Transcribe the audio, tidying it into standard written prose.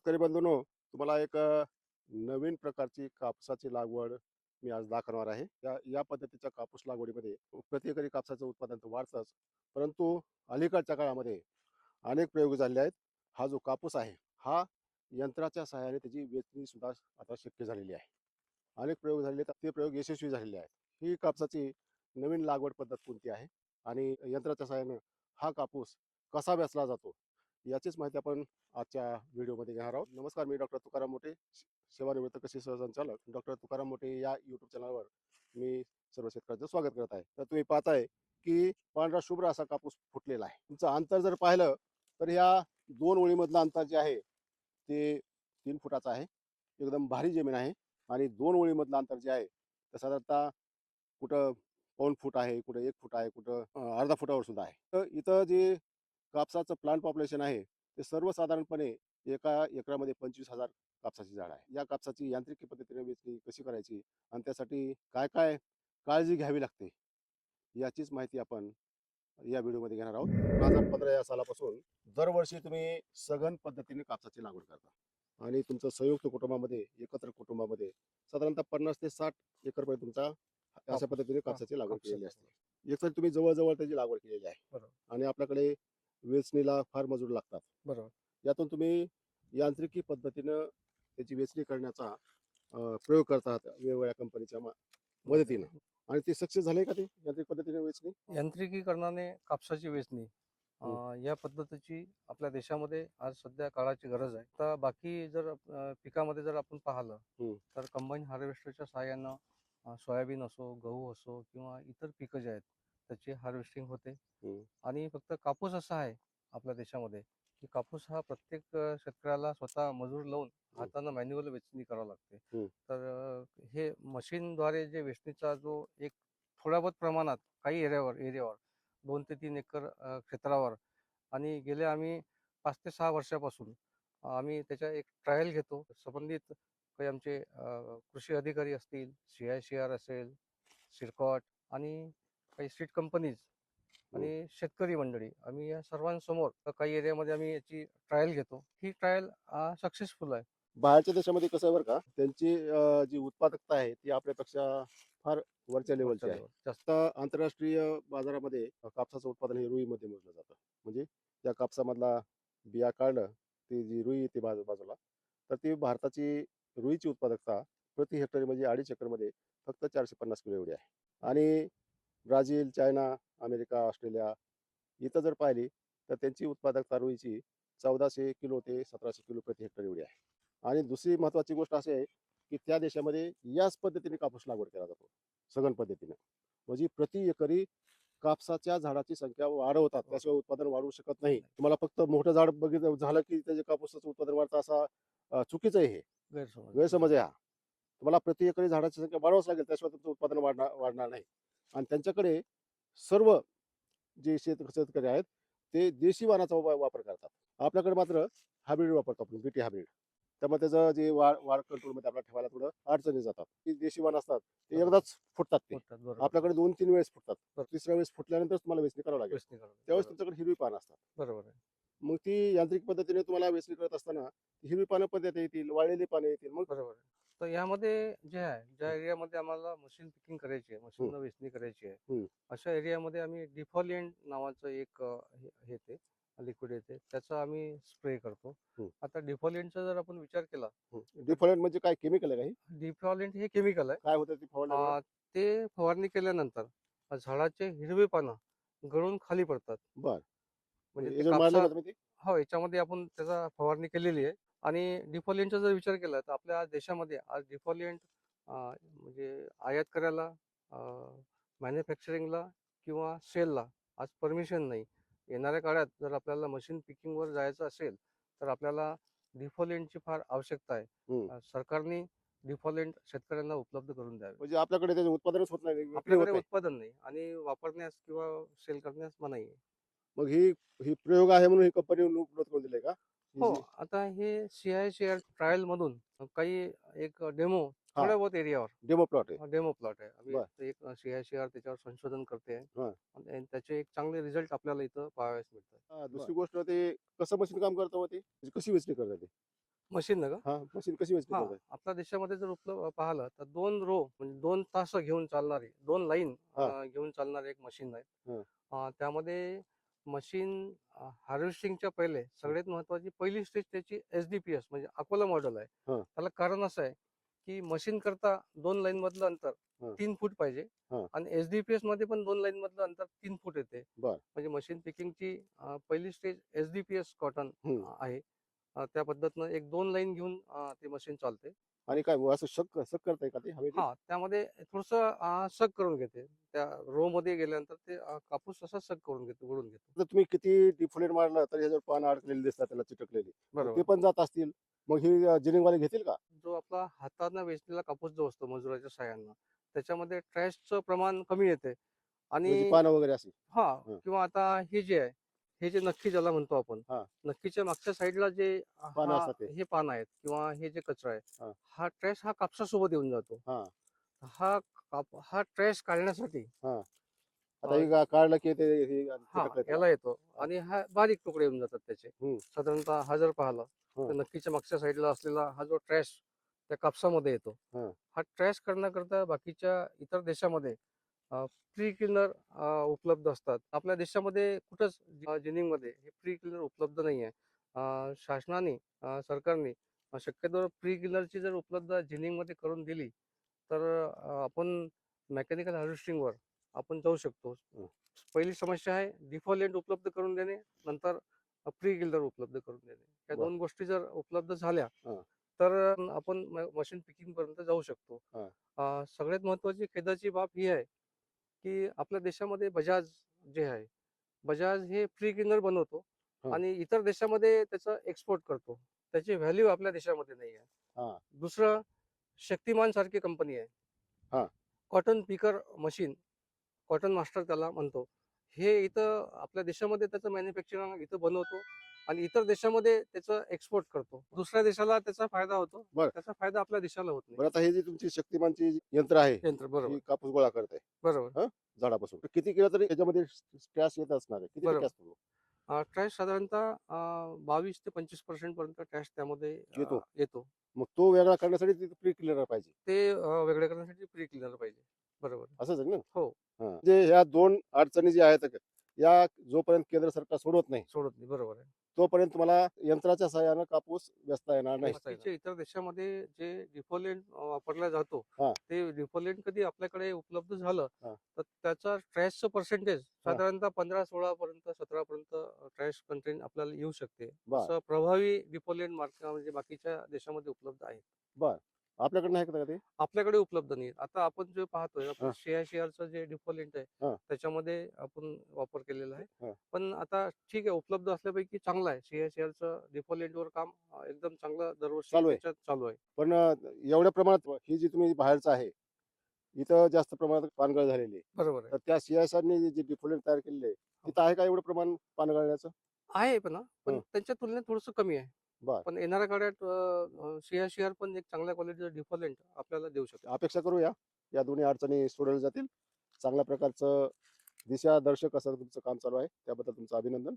शेतकरी बंधूंनो, तुम्हाला एक नवीन प्रकारची कापसाची लागवड मी आज दाखवणार आहे. या पद्धतीच्या कापूस लागवडीमध्ये प्रति एकरी कापसाचं उत्पादन तर वाढतंच, परंतु अलीकडच्या काळामध्ये अनेक प्रयोग झालेले आहेत. हा जो कापूस आहे, हा यंत्राच्या सहाय्याने त्याची वेचणी सुद्धा आता शक्य झालेली आहे. अनेक प्रयोग झालेले आहेत, ते प्रयोग यशस्वी झालेले आहेत. ही कापसाची नवीन लागवड पद्धत कोणती आहे आणि यंत्राच्या सहाय्याने हा कापूस कसा वेचला जातो, याचीच माहिती आपण आजच्या व्हिडिओमध्ये घेणार आहोत. नमस्कार, मी डॉक्टर तुकाराम मोठे, सेवानिवृत्त कृषी सहसंचालक डॉक्टर तुकाराम मोठे या यूट्यूब चॅनलवर मी सर्व शेतकऱ्यांचं स्वागत करत आहे. तर तुम्ही पाहताय की पांढरा शुभ्र असा कापूस फुटलेला आहे. तुमचं अंतर जर पाहिलं तर या दोन ओळीमधलं अंतर जे आहे ते 3 फुटाचं आहे. एकदम भारी जमीन आहे. आणि दोन ओळीमधलं अंतर जे आहे ते साधारणतः कुठं पाऊण फूट आहे, कुठं 1 फूट आहे, कुठं अर्धा फुटावर सुद्धा आहे. तर इथं जे कापसाचं प्लांट पॉप्युलेशन आहे ते सर्वसाधारणपणे एका एकरामध्ये 25,000 कापसाची झाड आहे. या कापसाची यांत्रिकी पद्धतीने वेचणी कशी करायची आणि त्यासाठी काय काय काळजी घ्यावी लागते, याचीच माहिती आपण या व्हिडिओमध्ये घेणार आहोत. 2015 या सालापासून दरवर्षी तुम्ही सघन पद्धतीने कापसाची लागवड करता आणि तुमचं संयुक्त कुटुंबामध्ये, एकत्र कुटुंबामध्ये साधारणतः 50 ते 60 एकरपर्यंत तुमचा अशा पद्धतीने कापसाची लागवड केलेली असते. एकतर तुम्ही जवळ त्याची लागवड केलेली आहे. बरोबर. आणि आपल्याकडे वेचणीला फार मजूर लागतात. बरोबर. यातून तुम्ही यांत्रिकी पद्धतीनं त्याची वेचणी करण्याचा प्रयोग करतात वेगवेगळ्या कंपनीच्या मदतीनं. आणि ते सक्सेस झाले का ते यांत्रिक पद्धतीने वेचणी? यांत्रिकीकरणाने कापसाची वेचणी हं. या पद्धतीची आपल्या देशामध्ये आज सध्या काळाची गरज आहे. तर बाकी जर पिकामध्ये जर आपण पाहिलं हं. तर कंबाईन हार्वेस्टरच्या सहाय्यानं सोयाबीन असो, गहू असो किंवा इतर पिकं जे आहेत त्याची हार्वेस्टिंग होते. हं. आणि फक्त कापूस असा आहे आपल्या देशामध्ये की कापूस हा प्रत्येक शेतकऱ्याला स्वतः मजूर लावून हातानं मॅन्युअल वेचणी करावं लागते. हं. तर हे मशीनद्वारे जे वेचणीचा जो एक थोड्या बहुत प्रमाणात काही एरियावर 2 ते 3 एकर क्षेत्रावर आणि गेले आम्ही 5 ते 6 वर्षापासून आम्ही त्याच्या एक ट्रायल घेतो. संबंधित काही आमचे कृषी अधिकारी असतील, CICR असेल, सिरकॉट आणि काही सीड कंपनीज आणि शेतकरी मंडळी, आम्ही या सर्वांसमोर काही एरियामध्ये आम्ही याची ट्रायल घेतो. ही ट्रायल सक्सेसफुल आहे. बाहेरच्या देशामध्ये कसं आहे बरं का, त्यांची जी उत्पादकता आहे ती आपल्यापेक्षा फार वरच्या लेवलची वरच्या आहे. लेवल जास्त. आता आंतरराष्ट्रीय बाजारामध्ये कापसाचं उत्पादन हे रुईमध्ये मोजलं जातं. म्हणजे त्या कापसामधला बिया काढलं, ती जी रुई येते बाजूला, तर ती भारताची रुईची उत्पादकता प्रति हेक्टरी म्हणजे 2.5 एकरमध्ये फक्त 450 किलो एवढी आहे. आणि ब्राझील, चायना, अमेरिका, ऑस्ट्रेलिया इथं जर पाहिली तर त्यांची उत्पादकता रुईची 1400 किलो ते 1700 किलो प्रति हेक्टर एवढी आहे. आणि दुसरी महत्त्वाची गोष्ट अशी आहे की त्या देशामध्ये याच पद्धतीने कापूस लागवड केला जातो, सघन पद्धतीने. म्हणजे प्रति एकरी कापसाच्या झाडाची संख्या वाढवतात, त्याशिवाय उत्पादन वाढवू शकत नाही. तुम्हाला फक्त मोठं झाड बघितलं झालं की त्याचे कापूसाचं उत्पादन वाढतं असा चुकीचं आहे. हे गैरसमज आहे हा. तुम्हाला प्रति एकरी झाडाची संख्या वाढवावंच लागेल, त्याशिवाय तुमचं उत्पादन वाढणार नाही. आणि त्यांच्याकडे सर्व जे शेतकरी आहेत ते देशी वाणाचा वापर करतात. आपल्याकडे मात्र हायब्रिड वापरतो आपण, बीटी हायब्रिड. त्यामुळे त्याचं जे वाढ कंट्रोलमध्ये आपल्याला ठेवायला थोडं अडचणी जातात. ती देशी वाण असतात ते एकदाच फुटतात. ते बरोबर. आपल्याकडे 2-3 वेळेस फुटतात. बरोबर. तिसऱ्या वेळेस फुटल्यानंतर तुम्हाला वेचणी करावं लागेल. वेचणी करावी. त्यावेळेस तुमच्याकडे हिरवी पानं असतात. बरोबर आहे. मग ती यांत्रिक पद्धतीने तुम्हाला वेचणी करत असताना हिरवी पानं पण देता येतील, वाळलेली पानं येतील. मग बरोबर आहे. तर यामध्ये जे आहे, ज्या एरियामध्ये आम्हाला मशीन पिकिंग करायची आहे, मशीननं वेचणी करायची आहे, अशा एरियामध्ये आम्ही डिफॉलिएंट नावाचं एक हे येते, लिक्विड येते, त्याचा आम्ही स्प्रे करतो. आता डिफॉलिएंटचा जर आपण विचार केला, डिफॉल्ट म्हणजे काय, केमिकल आहे काही? डिफॉलिएंट हे केमिकल आहे. काय होतं ती फवारल्यावर? ते फवारणी केल्यानंतर झाडाचे हिरवे पानं गळून खाली पडतात. बर, म्हणजे ते याच्यावर मारले का तुम्ही ते? हो, याच्यामध्ये आपण त्याचा फवारणी केलेली आहे. आणि डिफॉलिएंटचा जर विचार केला तर आपल्या देशामध्ये आज डिफॉलिएंट म्हणजे आयात करायला, मॅन्युफॅक्चरिंगला किंवा सेलला आज परमिशन नाही. येणाऱ्या काळात जर आपल्याला मशीन पिकिंगवर जायचं असेल तर आपल्याला डिफॉलिएंटची फार आवश्यकता आहे. सरकारने डिफॉलिएंट शेतकऱ्यांना उपलब्ध करून द्यावे. म्हणजे आपल्याकडे त्याचं उत्पादनच होत नाही, विक्री होत आपल्याकडे नाही. उत्पादन नाही आणि वापरण्यास किंवा सेल करण्यास मनाई आहे. मग ही ही प्रयोग आहे म्हणून ही कंपनी उपलब्ध करून दिले का? ही हो, जी आता हे CICR ट्रायल मधून काही एक डेमो हा, थोड्या बहुत एरियावर डेमो प्लॉट आहे. डेमो प्लॉट आहे. आम्ही बर. एक CICR त्याच्यावर संशोधन करते आहे हा. आणि त्याचे एक चांगले रिझल्ट आपल्याला इथं पाहावयास मिळतात. दुसरी गोष्ट ते कसं मशीन काम करतं, ते म्हणजे कशी वेचणी करतात ते? मशीन ना का? हा मशीन कशी वेच हा, करताय? आपल्या देशामध्ये जर पाहिलं तर 2 रो म्हणजे 2 तास घेऊन चालणारी 2 लाईन हा घेऊन चालणारी एक मशीन आहे. हा त्यामध्ये मशीन हार्वेस्टिंगच्या पहिले सगळ्यात महत्त्वाची पहिली स्टेज त्याची एस-डी-पी-एस म्हणजे अकोला मॉडेल आहे. हा त्याला कारण असं आहे, की मशीन करता 2 लाईन मधलं अंतर हा 3 फूट पाहिजे हा आणि एस-डी-पी-एस मध्ये पण 2 लाईन मधलं अंतर 3 फूट येते. बर म्हणजे मशीन पिकिंगची पहिली स्टेज एस-डी-पी-एस कॉटन हम्म. आहे. त्या पद्धतीनं एक 2 लाईन घेऊन ते मशीन चालते. आणि काय असं शक शक करताय का ते हवेने? हां, त्यामध्ये थोडंसं सग करून घेते. त्या रोमध्ये गेल्यानंतर ते कापूस असा सग करून घेतो, ओढून घेतो. तर तुम्ही किती डिफ्लेट मारलं तरी ह्याच्यावर पानं अडकलेली दिसतात त्याला चिटकलेली, मग ते बरोबर. पण जात असतील. मग ही जिनिंगवाले घेतील का? जो आपला हातानं वेचलेला कापूस जो असतो मजुराच्या सहाय्यानं, त्याच्यामध्ये ट्रॅशचं प्रमाण कमी येते म्हणजे आणि पानं वगैरे अशी? हां, हं. किंवा आता हे जे आहे, हे जे नक्की ज्याला म्हणतो आपण, हा नक्कीच्या मागच्या साईडला जे पानं असतात ते. हे पान आहेत किंवा हे जे कचरा आहे, हा हा ट्रॅश हा कापसासोबत येऊन जातो. हा हा ट्रॅश काढण्यासाठी हा आता अ, हे काढलं की ते हे हां, चिटकलं त्याला. याला येतो हा. आणि हा बारीक तुकडे येऊन जातात त्याचे. हम्म. साधारणतः हा जर पाहिला, हं, तर नक्कीच्या मागच्या साईडला असलेला हा जो ट्रॅश त्या कापसामध्ये येतो. हं. हा ट्रॅश करण्याकरता बाकीच्या इतर देशामध्ये प्री क्लीनर उपलब्ध असतात. आपल्या देशामध्ये कुठंच जिनिंगमध्ये हे प्री क्लीनर उपलब्ध नाही आहे. शासनाने सरकारने शक्यतो प्री क्लीनरची जर उपलब्ध जिनिंगमध्ये करून दिली, तर आपण मेकॅनिकल हार्वेस्टिंगवर आपण जाऊ शकतो. हं. पहिली समस्या आहे डिफॉल्ट उपलब्ध करून देणे, नंतर प्री क्लीनर उपलब्ध करून देणे. या बर. 2 गोष्टी जर उपलब्ध झाल्या, हं, तर आपण मशीन पिकिंगपर्यंत जाऊ शकतो. हं, सगळ्यात महत्त्वाची खेदाची बाब ही आहे, की आपल्या देशामध्ये बजाज जे आहे, बजाज हे प्री क्लीनर बनवतो हं. आणि इतर देशामध्ये त्याचं एक्सपोर्ट करतो. त्याची व्हॅल्यू आपल्या देशामध्ये नाही आहे. हा दुसरं शक्तिमान सारखी कंपनी आहे. हा cotton picker machine, cotton master त्याला म्हणतो. हे इथं आपल्या देशामध्ये त्याचं मॅन्युफॅक्चरिंग इथं बनवतो आणि इतर देशामध्ये त्याचं एक्सपोर्ट करतो. दुसऱ्या देशाला त्याचा फायदा होतो. बर. त्याचा फायदा आपल्या देशाला होत नाही. बरं आता हे जी तुमची शक्तिमानची जी यंत्र आहे, यंत्र ही बरोबर, कापूस गोळा करते बरोबर, झाडापासून, तर किती केलं तरी याच्यामध्ये स्ट्रॅश येत असणार आहे, किती टक्के बरोबर. असतो तो? ट्रॅश साधारणतः 22 ते 25% पर्यंत ट्रॅश त्यामध्ये येतो. येतो. मग तो वेगळा करण्यासाठी तिथे प्री क्लिनर पाहिजे. ते वेगळे करण्यासाठी प्री क्लीनर पाहिजे. बरोबर. असंच आहे ना? हो, हां. जे ह्या 2 अडचणी ज्या आहेत, या जोपर्यंत केंद्र सरकार सोडवत नाही, सोडत नाही. बरोबर आहे. तोपर्यंत तुम्हाला यंत्राच्या सहाय्यानं कापूस वेचता येणार नाही. बाकीच्या इतर देशामध्ये जे डिफॉल्ट वापरला जातो, हां, ते डिफॉल्ट कधी आपल्याकडे उपलब्ध झालं, हां, तर त्याचा ट्रॅशचं पर्सेंटेज हां. साधारणतः 15-16 पर्यंत 17 पर्यंत ट्रॅश कंटेंट आपल्याला येऊ शकते. बरं, असं प्रभावी डिफॉल्ट मार्क म्हणजे बाकीच्या देशामध्ये उपलब्ध आहे. बरं. आपल्याकडे आहे का ते? आपल्याकडे उपलब्ध नाही. आता आपण जे पाहतोय, आपण हां, शेअरचं जे डिफॉल्ट आहे, हां, त्याच्यामध्ये आपण वापर केलेला आहे. हां. पण आता ठीक आहे, उपलब्ध असल्यापैकी चांगलं आहे. शेअरचं डिफॉल्टवर काम एकदम चांगलं दरवर्षी चालू आहे. त्याच्यात चालू आहे. पण एवढ्या प्रमाणात ही जी तुम्ही बाहेरचं आहे, इथं जास्त प्रमाणात पानगळ झालेली आहे. बरोबर आहे. तर त्या सीआयएसआरनी जे डिफोल्ट तयार केलेले आहे, हो. तिथं आहे का एवढं प्रमाण पानगळण्याचं? आहे पण पण हं, त्यांच्या तुलनेत थोडंसं कमी आहे. बरं. पण येणाऱ्या काळात शेअर पण एक चांगल्या क्वालिटीचं डिफॉल्ट आपल्याला देऊ शकतो. अपेक्षा करूया, या दोन्ही अडचणी सोडवल्या जातील. चांगल्या प्रकारचं दिशादर्शक असं तुमचं काम चालू आहे. त्याबद्दल तुमचं अभिनंदन.